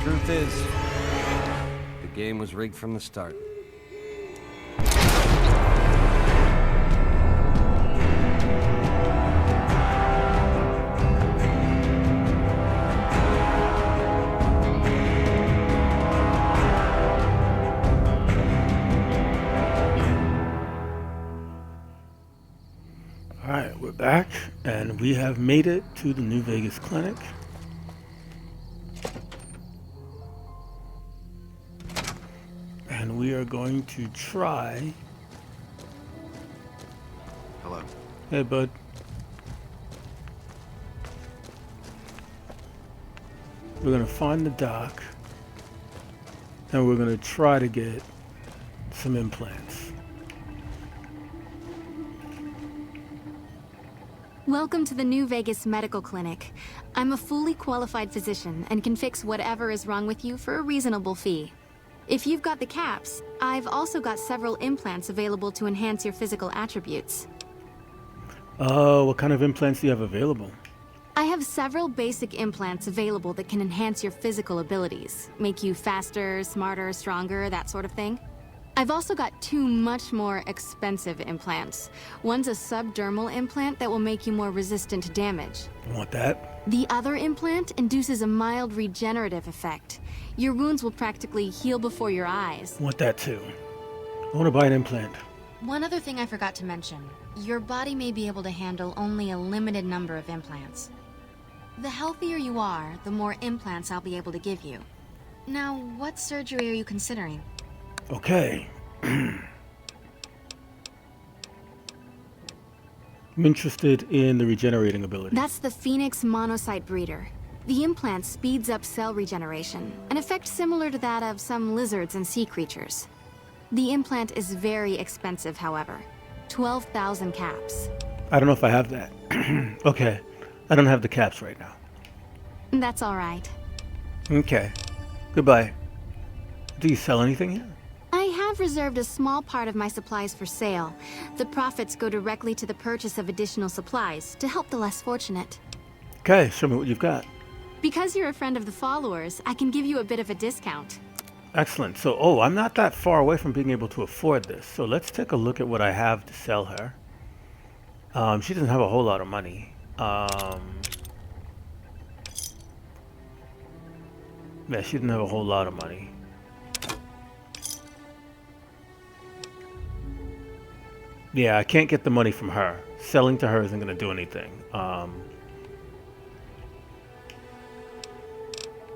Truth is, the game was rigged from the start. Alright, we're back, and we have made it to the New Vegas clinic. And we are going to try... Hello. Hey, bud. We're going to find the doc, and we're going to try to get some implants. Welcome to the New Vegas Medical Clinic. I'm a fully qualified physician and can fix whatever is wrong with you for a reasonable fee. If you've got the caps, I've also got several implants available to enhance your physical attributes. What kind of implants do you have available? I have several basic implants available that can enhance your physical abilities, make you faster, smarter, stronger, that sort of thing. I've also got two much more expensive implants. One's a subdermal implant that will make you more resistant to damage. You want that? The other implant induces a mild regenerative effect. Your wounds will practically heal before your eyes. I want that too. I want to buy an implant. One other thing I forgot to mention. Your body may be able to handle only a limited number of implants. The healthier you are, the more implants I'll be able to give you. Now, what surgery are you considering? Okay. I'm interested in the regenerating ability. That's the Phoenix monocyte breeder. The implant speeds up cell regeneration, an effect similar to that of some lizards and sea creatures. The implant is very expensive, however. 12,000 caps. I don't know if I have that. Okay. I don't have the caps right now. That's all right. Okay. Goodbye. Do you sell anything here? I have reserved a small part of my supplies for sale. The profits go directly to the purchase of additional supplies to help the less fortunate. Okay, show me what you've got. Because you're a friend of the followers, I can give you a bit of a discount. Excellent. So, I'm not that far away from being able to afford this. So let's take a look at what I have to sell her. She doesn't have a whole lot of money. Yeah, she didn't have a whole lot of money. Yeah, I can't get the money from her. Selling to her isn't going to do anything.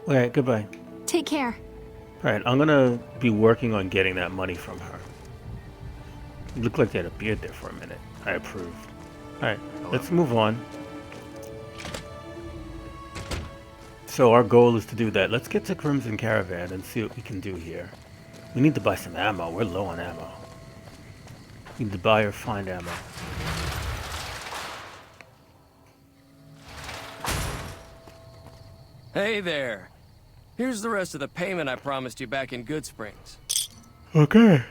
Okay, goodbye. Take care. Alright, I'm going to be working on getting that money from her. It looked like they had a beard there for a minute. I approved. Alright, let's move on. So our goal is to do that. Let's get to Crimson Caravan and see what we can do here. We need to buy some ammo. We're low on ammo. We need to buy or find ammo. Hey there. Here's the rest of the payment I promised you back in Good Springs. Okay.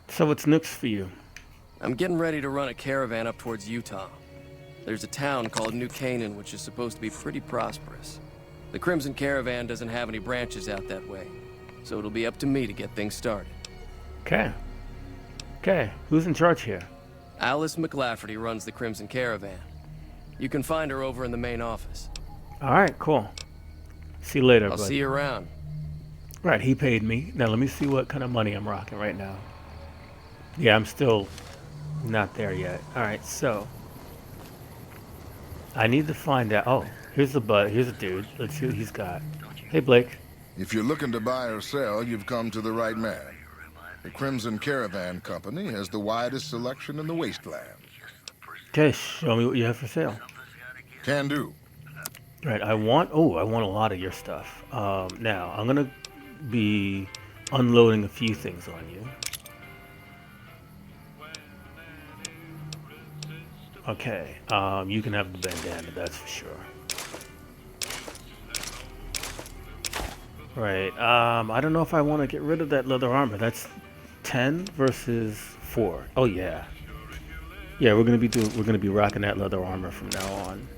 So what's next for you? I'm getting ready to run a caravan up towards Utah. There's a town called New Canaan which is supposed to be pretty prosperous. The Crimson Caravan doesn't have any branches out that way, so it'll be up to me to get things started. Okay. Okay, who's in charge here? Alice Mclaughlin runs the Crimson Caravan. You can find her over in the main office. Alright, cool. See you later, I'll bud. see you around. Right, he paid me. Now let me see what kind of money I'm rocking right now. Yeah, I'm still not there yet. Alright, so I need to find out. Oh, here's the bud. Here's a dude. Let's see what he's got. Hey, Blake. If you're looking to buy or sell, you've come to the right man. The Crimson Caravan Company has the widest selection in the wasteland. Okay, show me what you have for sale. Can do. Right, I want a lot of your stuff. Now, I'm going to be unloading a few things on you. Okay, you can have the bandana, that's for sure. Right, I don't know if I want to get rid of that leather armor. That's 10 versus 4. Oh yeah. Yeah, we're gonna be rocking that leather armor from now on.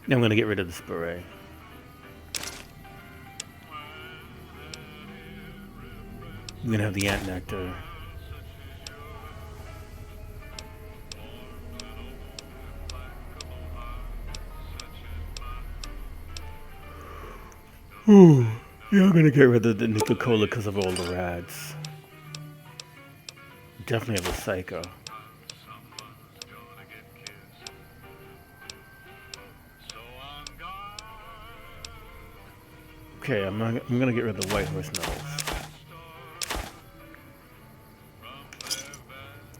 I'm gonna get rid of this beret. I'm gonna have the ant nectar. Ooh, yeah, I'm gonna get rid of the Nuka-Cola because of all the rads. Definitely have a psycho. Okay, I'm gonna get rid of the white horse nose.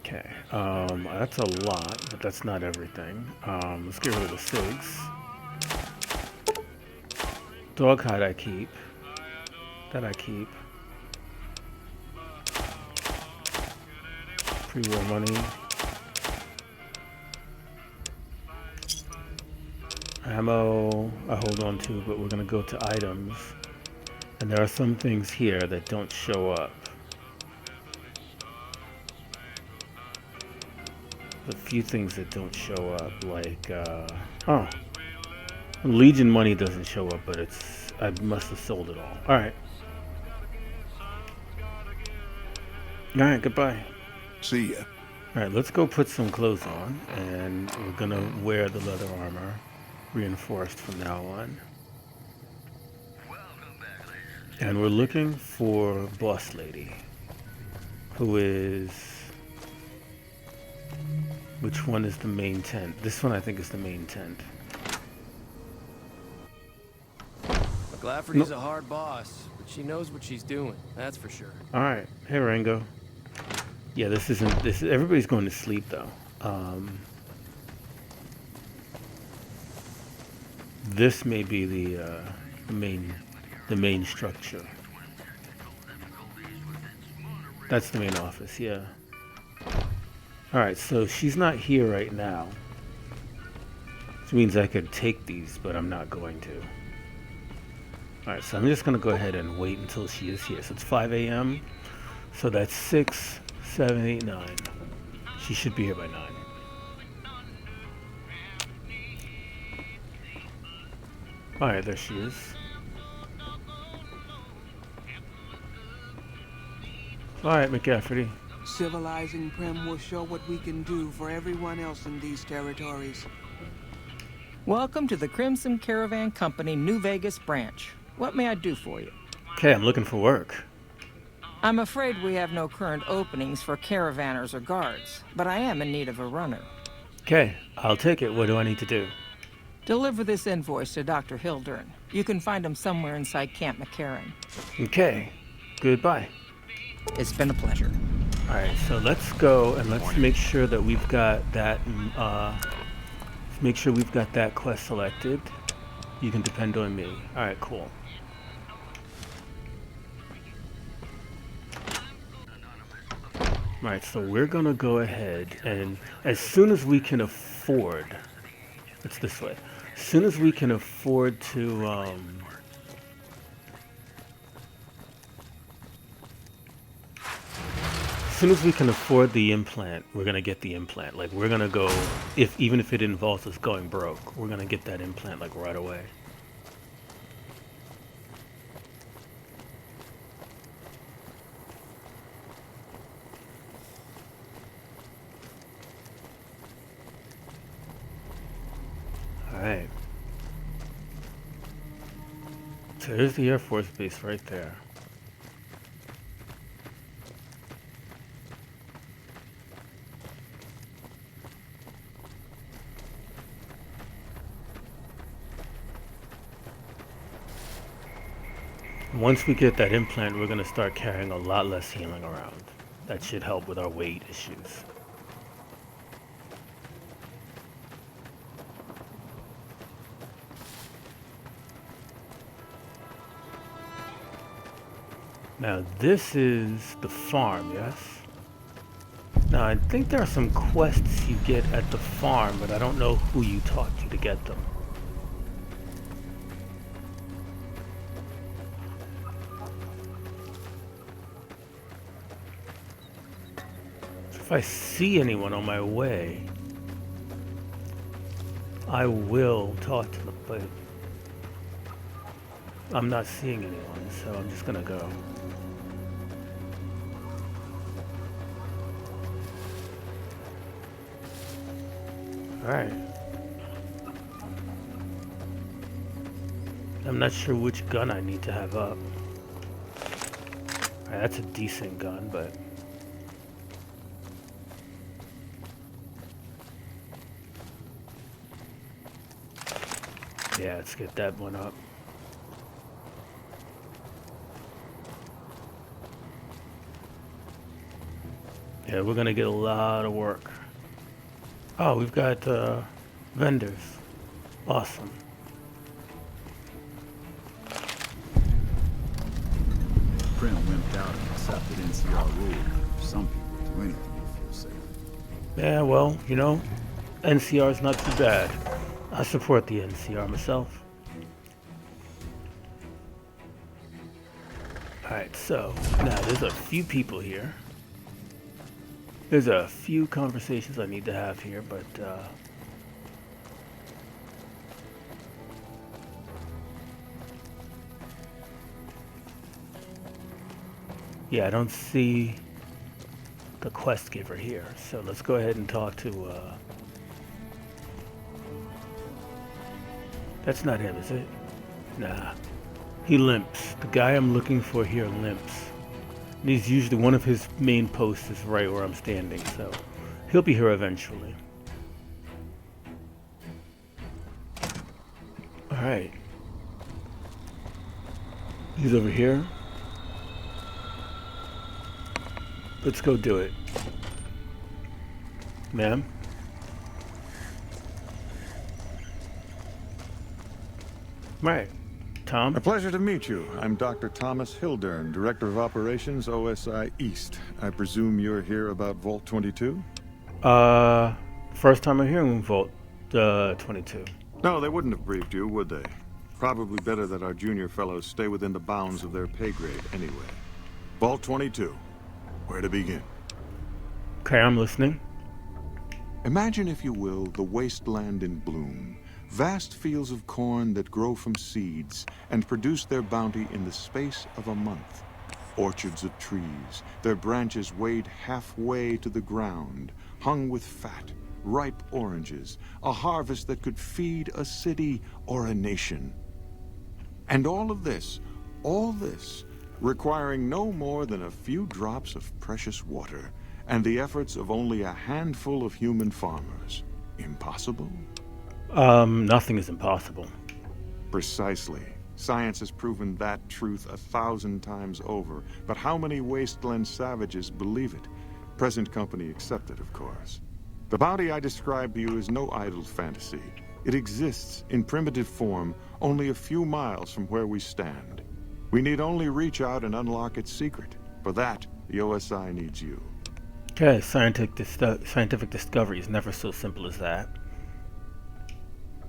Okay, that's a lot, but that's not everything. Let's get rid of the cigs. Dog hide I keep. That I keep. Pre-war money. Ammo I hold on to, but we're gonna go to items. And there are some things here that don't show up. A few things that don't show up, like, Legion money doesn't show up, but I must have sold it all. Alright. Alright, goodbye. See ya. Alright, let's go put some clothes on, and we're gonna wear the leather armor, reinforced from now on. And we're looking for Boss Lady, who is... Which one is the main tent? This one I think is the main tent. Mclaughlin is a hard boss, but she knows what she's doing, that's for sure. Alright, hey Rango. Yeah, everybody's going to sleep though. This may be the main structure. That's the main office, yeah. Alright, so she's not here right now. Which means I could take these, but I'm not going to. Alright, so I'm just going to go ahead and wait until she is here. So it's 5 a.m. So that's 6, 7, 8, 9. She should be here by 9. Alright, there she is. Alright, McCafferty. Civilizing Prim will show what we can do for everyone else in these territories. Welcome to the Crimson Caravan Company New Vegas branch. What may I do for you? Okay, I'm looking for work. I'm afraid we have no current openings for caravanners or guards, but I am in need of a runner. Okay, I'll take it. What do I need to do? Deliver this invoice to Dr. Hildern. You can find him somewhere inside Camp Mclaughlin. Okay, goodbye. It's been a pleasure. Alright, so let's go and let's make sure that we've got that, make sure we've got that quest selected. You can depend on me. Alright, cool. Alright, so we're gonna go ahead and as soon as we can afford, it's this way, as soon as we can afford to, as soon as we can afford the implant, we're gonna get the implant. Like, we're gonna go, even if it involves us going broke, we're gonna get that implant like right away. Alright. So there's the Air Force Base right there. Once we get that implant, we're going to start carrying a lot less healing around. That should help with our weight issues. Now this is the farm, yes? Now I think there are some quests you get at the farm, but I don't know who you talk to get them. If I see anyone on my way, I will talk to them, but I'm not seeing anyone, so I'm just gonna go. Alright. I'm not sure which gun I need to have up. Alright, that's a decent gun, but... yeah, let's get that one up. Yeah, we're gonna get a lot of work. Oh, we've got vendors. Awesome. Prim wimped out and accepted NCR rule. Some people do anything to feel safe. Yeah, well, you know, NCR's not too bad. I support the NCR myself. Alright, so now there's a few people here. There's a few conversations I need to have here, but yeah, I don't see the quest giver here. So let's go ahead and talk to that's not him, is it? Nah. He limps. The guy I'm looking for here limps. And he's usually, one of his main posts is right where I'm standing, so he'll be here eventually. Alright. He's over here. Let's go do it. Ma'am? Right. Tom? A pleasure to meet you. I'm Dr. Thomas Hildern, Director of Operations, OSI East. I presume you're here about Vault 22? First time I'm hearing Vault 22. No, they wouldn't have briefed you, would they? Probably better that our junior fellows stay within the bounds of their pay grade anyway. Vault 22. Where to begin? Okay, I'm listening. Imagine, if you will, the wasteland in bloom. Vast fields of corn that grow from seeds and produce their bounty in the space of a month. Orchards of trees, their branches weighed halfway to the ground, hung with fat, ripe oranges, a harvest that could feed a city or a nation. And all this, requiring no more than a few drops of precious water, and the efforts of only a handful of human farmers. Impossible? Nothing is impossible. Precisely. Science has proven that truth 1,000 times over, but how many wasteland savages believe it? Present company accepted, of course. The bounty I described to you is no idle fantasy. It exists in primitive form only a few miles from where we stand. We need only reach out and unlock its secret. For that, the OSI needs you. Okay, scientific discovery is never so simple as that.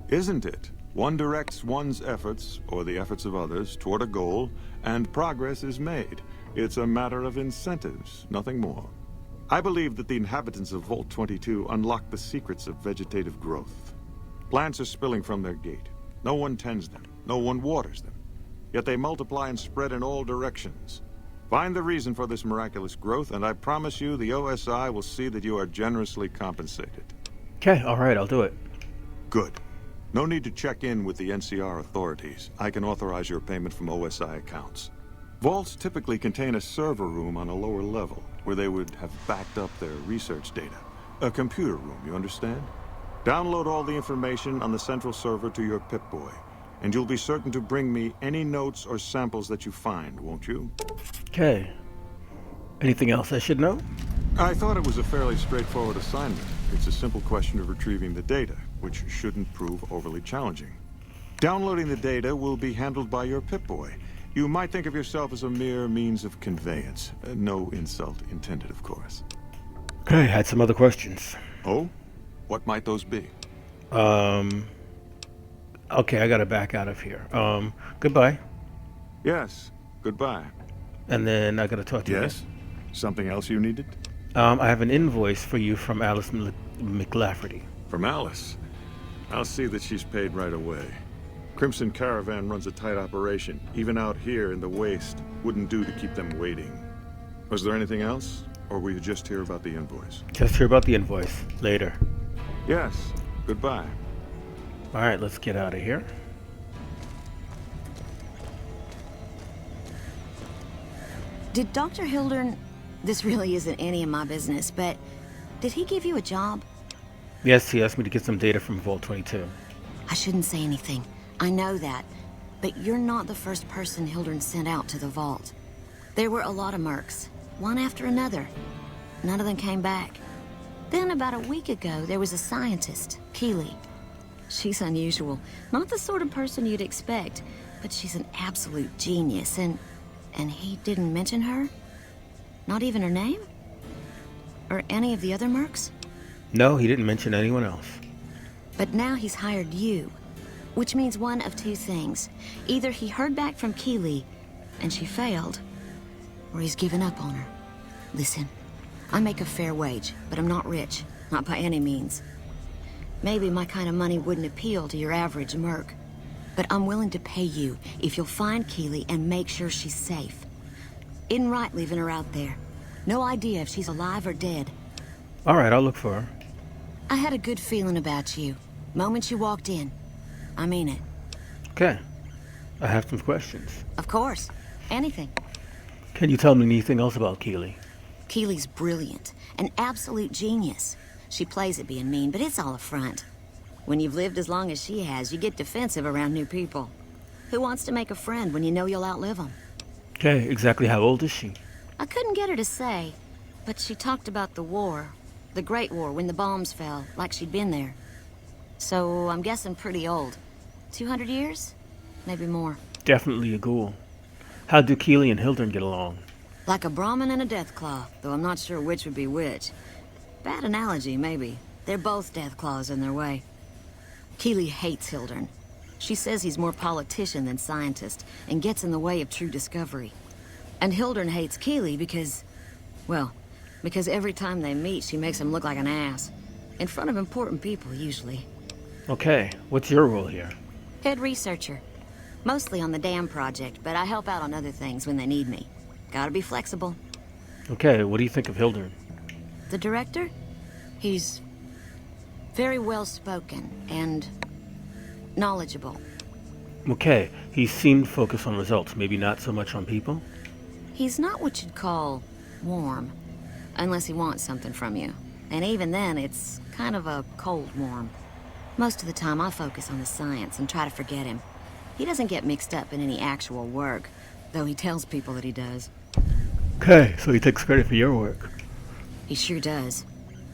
Isn't it? One directs one's efforts, or the efforts of others, toward a goal, and progress is made. It's a matter of incentives, nothing more. I believe that the inhabitants of Vault 22 unlock the secrets of vegetative growth. Plants are spilling from their gate. No one tends them. No one waters them. Yet they multiply and spread in all directions. Find the reason for this miraculous growth, and I promise you the OSI will see that you are generously compensated. Okay, alright, I'll do it. Good. No need to check in with the NCR authorities. I can authorize your payment from OSI accounts. Vaults typically contain a server room on a lower level, where they would have backed up their research data. A computer room, you understand? Download all the information on the central server to your Pip-Boy, and you'll be certain to bring me any notes or samples that you find, won't you? Okay. Anything else I should know? I thought it was a fairly straightforward assignment. It's a simple question of retrieving the data, which shouldn't prove overly challenging. Downloading the data will be handled by your Pip-Boy. You might think of yourself as a mere means of conveyance. No insult intended, of course. Okay, I had some other questions. Oh? What might those be? Okay, I gotta back out of here. Goodbye. Yes, goodbye. And then I gotta talk to you. Yes? Something else you needed? I have an invoice for you from Alice McLaughlin. From Alice? I'll see that she's paid right away. Crimson Caravan runs a tight operation. Even out here in the waste, wouldn't do to keep them waiting. Was there anything else? Or were you just here about the invoice? Just hear about the invoice. Later. Yes. Goodbye. Alright, let's get out of here. Did Dr. Hildern... This really isn't any of my business, but... Did he give you a job? Yes, he asked me to get some data from Vault 22. I shouldn't say anything. I know that. But you're not the first person Hildern sent out to the vault. There were a lot of mercs, one after another. None of them came back. Then about a week ago, there was a scientist, Keeley. She's unusual. Not the sort of person you'd expect, but she's an absolute genius, and he didn't mention her? Not even her name? Or any of the other mercs? No, he didn't mention anyone else. But now he's hired you, which means one of two things. Either he heard back from Keeley, and she failed, or he's given up on her. Listen, I make a fair wage, but I'm not rich, not by any means. Maybe my kind of money wouldn't appeal to your average merc, but I'm willing to pay you if you'll find Keeley and make sure she's safe. Isn't right leaving her out there. No idea if she's alive or dead. Alright, I'll look for her. I had a good feeling about you. Moment you walked in. I mean it. Okay. I have some questions. Of course. Anything. Can you tell me anything else about Keeley? Keeley's brilliant. An absolute genius. She plays at being mean, but it's all a front. When you've lived as long as she has, you get defensive around new people. Who wants to make a friend when you know you'll outlive them? Okay, exactly how old is she? I couldn't get her to say, but she talked about the war. The Great War, when the bombs fell, like she'd been there. So, I'm guessing pretty old. 200 years? Maybe more. Definitely a ghoul. How do Keeley and Hildern get along? Like a Brahmin and a Deathclaw, though I'm not sure which would be which. Bad analogy, maybe. They're both Deathclaws in their way. Keeley hates Hildern. She says he's more politician than scientist, and gets in the way of true discovery. And Hildern hates Keeley because... well, because every time they meet, she makes him look like an ass. In front of important people, usually. Okay, what's your role here? Head researcher. Mostly on the dam project, but I help out on other things when they need me. Gotta be flexible. Okay, what do you think of Hildern? The director? He's very well-spoken and knowledgeable. Okay, he seemed focused on results, maybe not so much on people? He's not what you'd call warm, unless he wants something from you. And even then, it's kind of a cold warm. Most of the time, I focus on the science and try to forget him. He doesn't get mixed up in any actual work, though he tells people that he does. Okay, so he takes credit for your work. He sure does.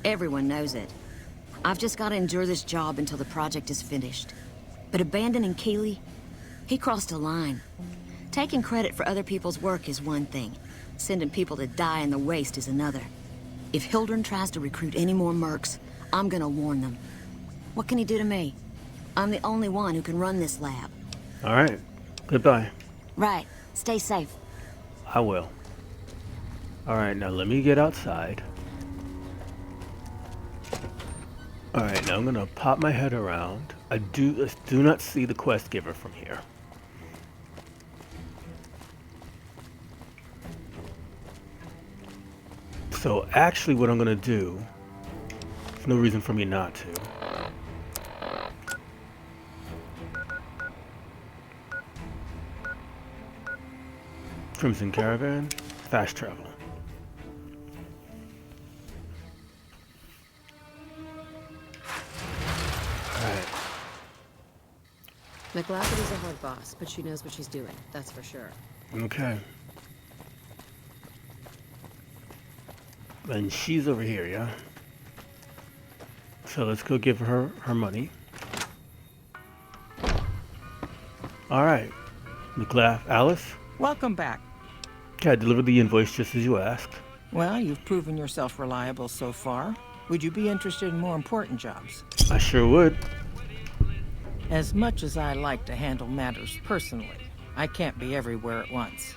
Everyone knows it. I've just got to endure this job until the project is finished. But abandoning Keeley, he crossed a line. Taking credit for other people's work is one thing. Sending people to die in the waste is another. If Hildern tries to recruit any more mercs, I'm gonna warn them. What can he do to me? I'm the only one who can run this lab. Alright, goodbye. Right. Stay safe. I will. Alright, now let me get outside. Alright, now I'm gonna pop my head around. I do not see the quest giver from here. So actually what I'm gonna do, there's no reason for me not to. Crimson Caravan, fast travel. Alright. Mclaughlin is a hard boss, but she knows what she's doing, that's for sure. Okay. And she's over here, yeah? So let's go give her her money. Alright. Mclaughlin, Alice? Welcome back. Okay, I delivered the invoice just as you asked. Well, you've proven yourself reliable so far. Would you be interested in more important jobs? I sure would. As much as I like to handle matters personally, I can't be everywhere at once.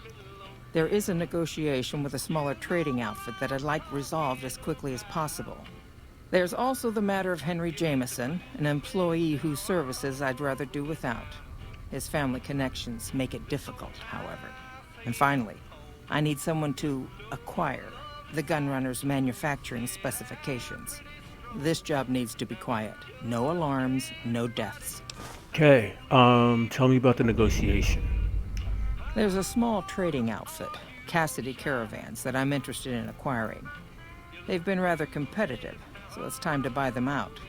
There is a negotiation with a smaller trading outfit that I'd like resolved as quickly as possible. There's also the matter of Henry Jameson, an employee whose services I'd rather do without. His family connections make it difficult, however. And finally, I need someone to acquire the gunrunner's manufacturing specifications. This job needs to be quiet. No alarms, no deaths. Okay, tell me about the negotiation. There's a small trading outfit, Cassidy Caravans, that I'm interested in acquiring. They've been rather competitive, so it's time to buy them out.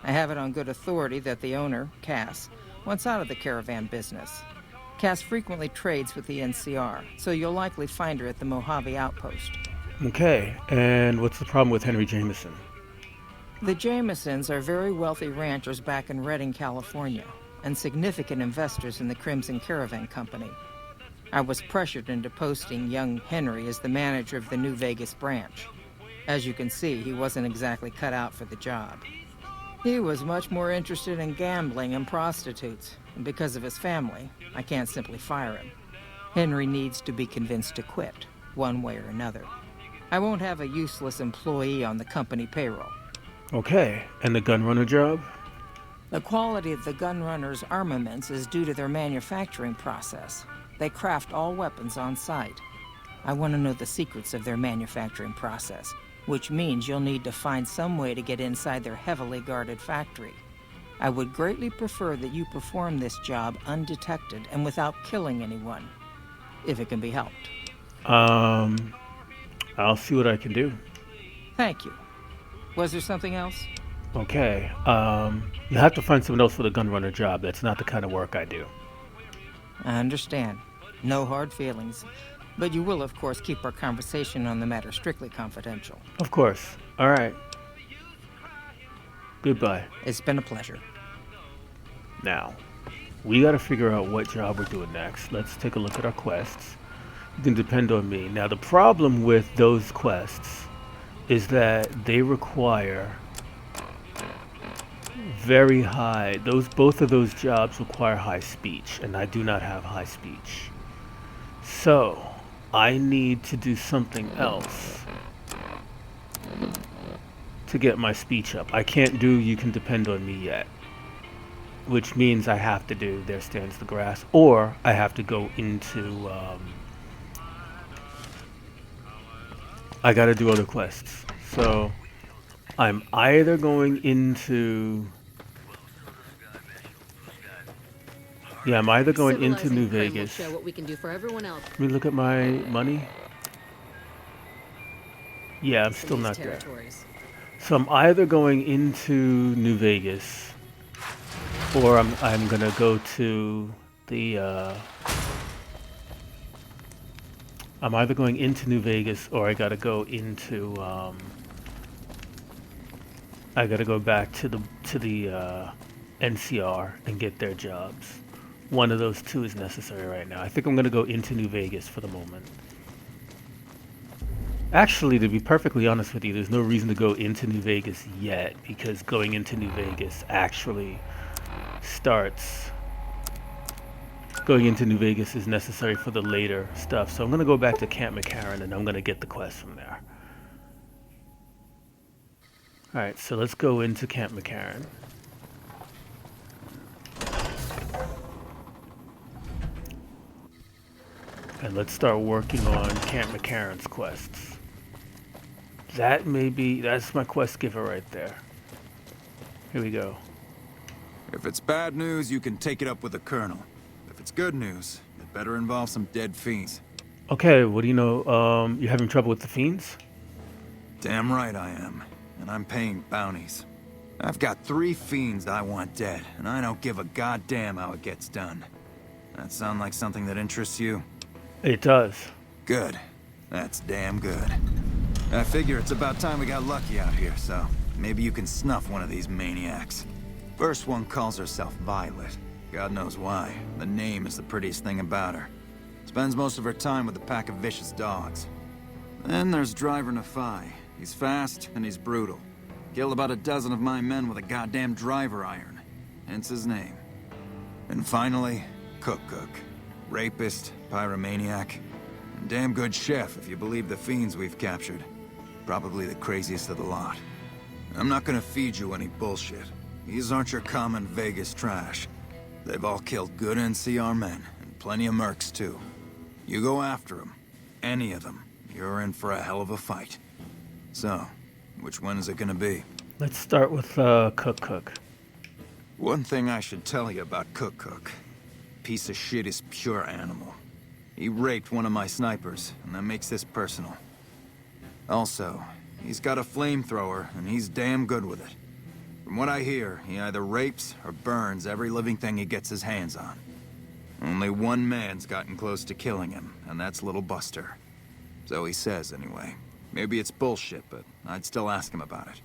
I have it on good authority that the owner, Cass, wants out of the caravan business. Cass frequently trades with the NCR, so you'll likely find her at the Mojave outpost. Okay, and what's the problem with Henry Jameson? The Jamesons are very wealthy ranchers back in Redding, California, and significant investors in the Crimson Caravan Company. I was pressured into posting young Henry as the manager of the New Vegas branch. As you can see, he wasn't exactly cut out for the job. He was much more interested in gambling and prostitutes, and because of his family, I can't simply fire him. Henry needs to be convinced to quit, one way or another. I won't have a useless employee on the company payroll. Okay, and the gunrunner job? The quality of the gunrunners' armaments is due to their manufacturing process. They craft all weapons on site. I want to know the secrets of their manufacturing process, which means you'll need to find some way to get inside their heavily guarded factory. I would greatly prefer that you perform this job undetected and without killing anyone, if it can be helped. I'll see what I can do. Thank you. Was there something else? Okay, you have to find someone else for the gunrunner job. That's not the kind of work I do. I understand. No hard feelings. But you will, of course, keep our conversation on the matter strictly confidential. Of course. All right. Goodbye. It's been a pleasure. Now, we got to figure out what job we're doing next. Let's take a look at our quests. You can depend on me. Now, the problem with those quests is that they require very high, both of those jobs require high speech, and I do not have high speech. So, I need to do something else to get my speech up. I can't do You Can Depend on Me yet, which means I have to do There Stands the Grass, or I have to go into, I gotta do other quests. So, I'm either going into, I'm either going into New Vegas. Show what we can do for everyone else. Let me look at my money. Yeah, I'm still not there. So I'm either going into New Vegas, or I'm gonna go to the. I'm either going into New Vegas, or I gotta go into. I gotta go back to the NCR and get their jobs. One of those two is necessary right now. I think I'm going to go into New Vegas for the moment. Actually, to be perfectly honest with you, there's no reason to go into New Vegas yet, because going into New Vegas actually starts... Going into New Vegas is necessary for the later stuff. So I'm going to go back to Camp Mclaughlin, and I'm going to get the quest from there. Alright, so let's go into Camp Mclaughlin. And let's start working on Camp Mclaughlin's quests. That's my quest giver right there. Here we go. If it's bad news, you can take it up with the Colonel. If it's good news, it better involve some dead fiends. Okay, what do you know? You having trouble with the fiends? Damn right I am. And I'm paying bounties. I've got 3 fiends I want dead, and I don't give a goddamn how it gets done. That sound like something that interests you? It does. Good. That's damn good. I figure it's about time we got lucky out here, so maybe you can snuff one of these maniacs. First one calls herself Violet. God knows why. The name is the prettiest thing about her. Spends most of her time with a pack of vicious dogs. Then there's Driver Nephi. He's fast and he's brutal. Killed about a dozen of my men with a goddamn driver iron. Hence his name. And finally, Cook. Rapist, pyromaniac, and damn good chef if you believe the fiends we've captured. Probably the craziest of the lot. I'm not gonna feed you any bullshit. These aren't your common Vegas trash. They've all killed good NCR men, and plenty of mercs too. You go after them, any of them, you're in for a hell of a fight. So, which one is it gonna be? Let's start with Cook. One thing I should tell you about Cook. Piece of shit is pure animal. He raped one of my snipers, and that makes this personal. Also, he's got a flamethrower, and he's damn good with it. From what I hear, he either rapes or burns every living thing he gets his hands on. Only one man's gotten close to killing him, and that's Little Buster. So he says, anyway. Maybe it's bullshit, but I'd still ask him about it.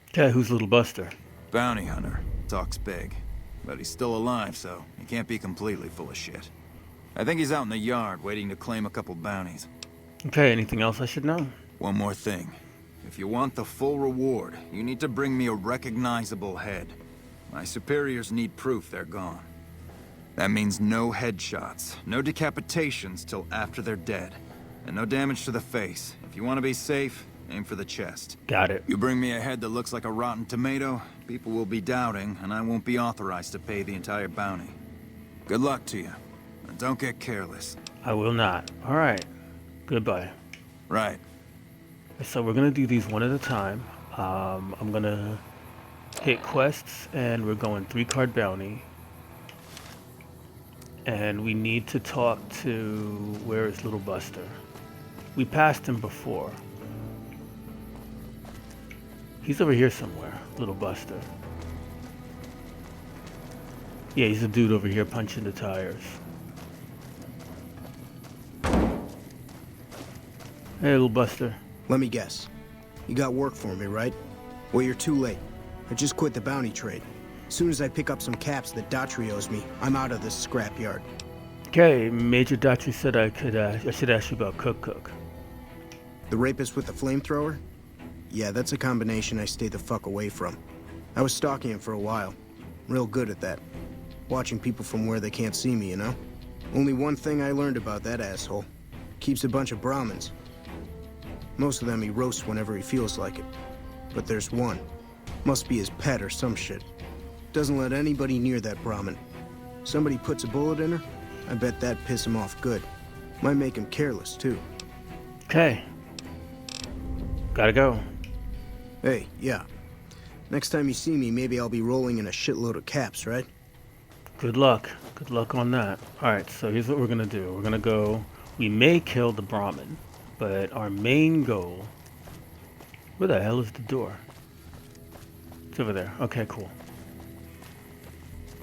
Okay, who's Little Buster? Bounty hunter. Talks big. But he's still alive, so he can't be completely full of shit. I think he's out in the yard, waiting to claim a couple bounties. Okay, anything else I should know? One more thing. If you want the full reward, you need to bring me a recognizable head. My superiors need proof they're gone. That means no headshots, no decapitations till after they're dead, and no damage to the face. If you want to be safe, aim for the chest. Got it. You bring me a head that looks like a rotten tomato, people will be doubting, and I won't be authorized to pay the entire bounty. Good luck to you. And don't get careless. I will not. All right. Goodbye. Right. So we're going to do these one at a time. I'm going to hit quests, and we're going 3-card bounty. And we need to talk to... Where is Little Buster? We passed him before. He's over here somewhere, Little Buster. Yeah, he's a dude over here punching the tires. Hey, Little Buster. Let me guess. You got work for me, right? Well, you're too late. I just quit the bounty trade. As soon as I pick up some caps that Daughtry owes me, I'm out of this scrapyard. Okay, Major Daughtry said I should ask you about Cook. The rapist with the flamethrower? Yeah, that's a combination I stay the fuck away from. I was stalking him for a while. Real good at that. Watching people from where they can't see me, you know? Only one thing I learned about that asshole. Keeps a bunch of Brahmins. Most of them he roasts whenever he feels like it. But there's one. Must be his pet or some shit. Doesn't let anybody near that Brahmin. Somebody puts a bullet in her, I bet that'd piss him off good. Might make him careless, too. Okay. Gotta go. Hey, yeah. Next time you see me, maybe I'll be rolling in a shitload of caps, right? Good luck. Good luck on that. Alright, so here's what we're gonna do. We're gonna go... We may kill the Brahmin, but our main goal... Where the hell is the door? It's over there. Okay, cool.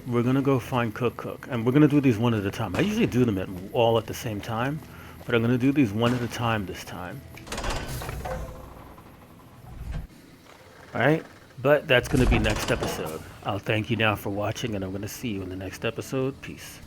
We're gonna go find Cook. And we're gonna do these one at a time. I usually do them all at the same time, but I'm gonna do these one at a time this time. Alright? But that's gonna be next episode. I'll thank you now for watching, and I'm gonna see you in the next episode. Peace.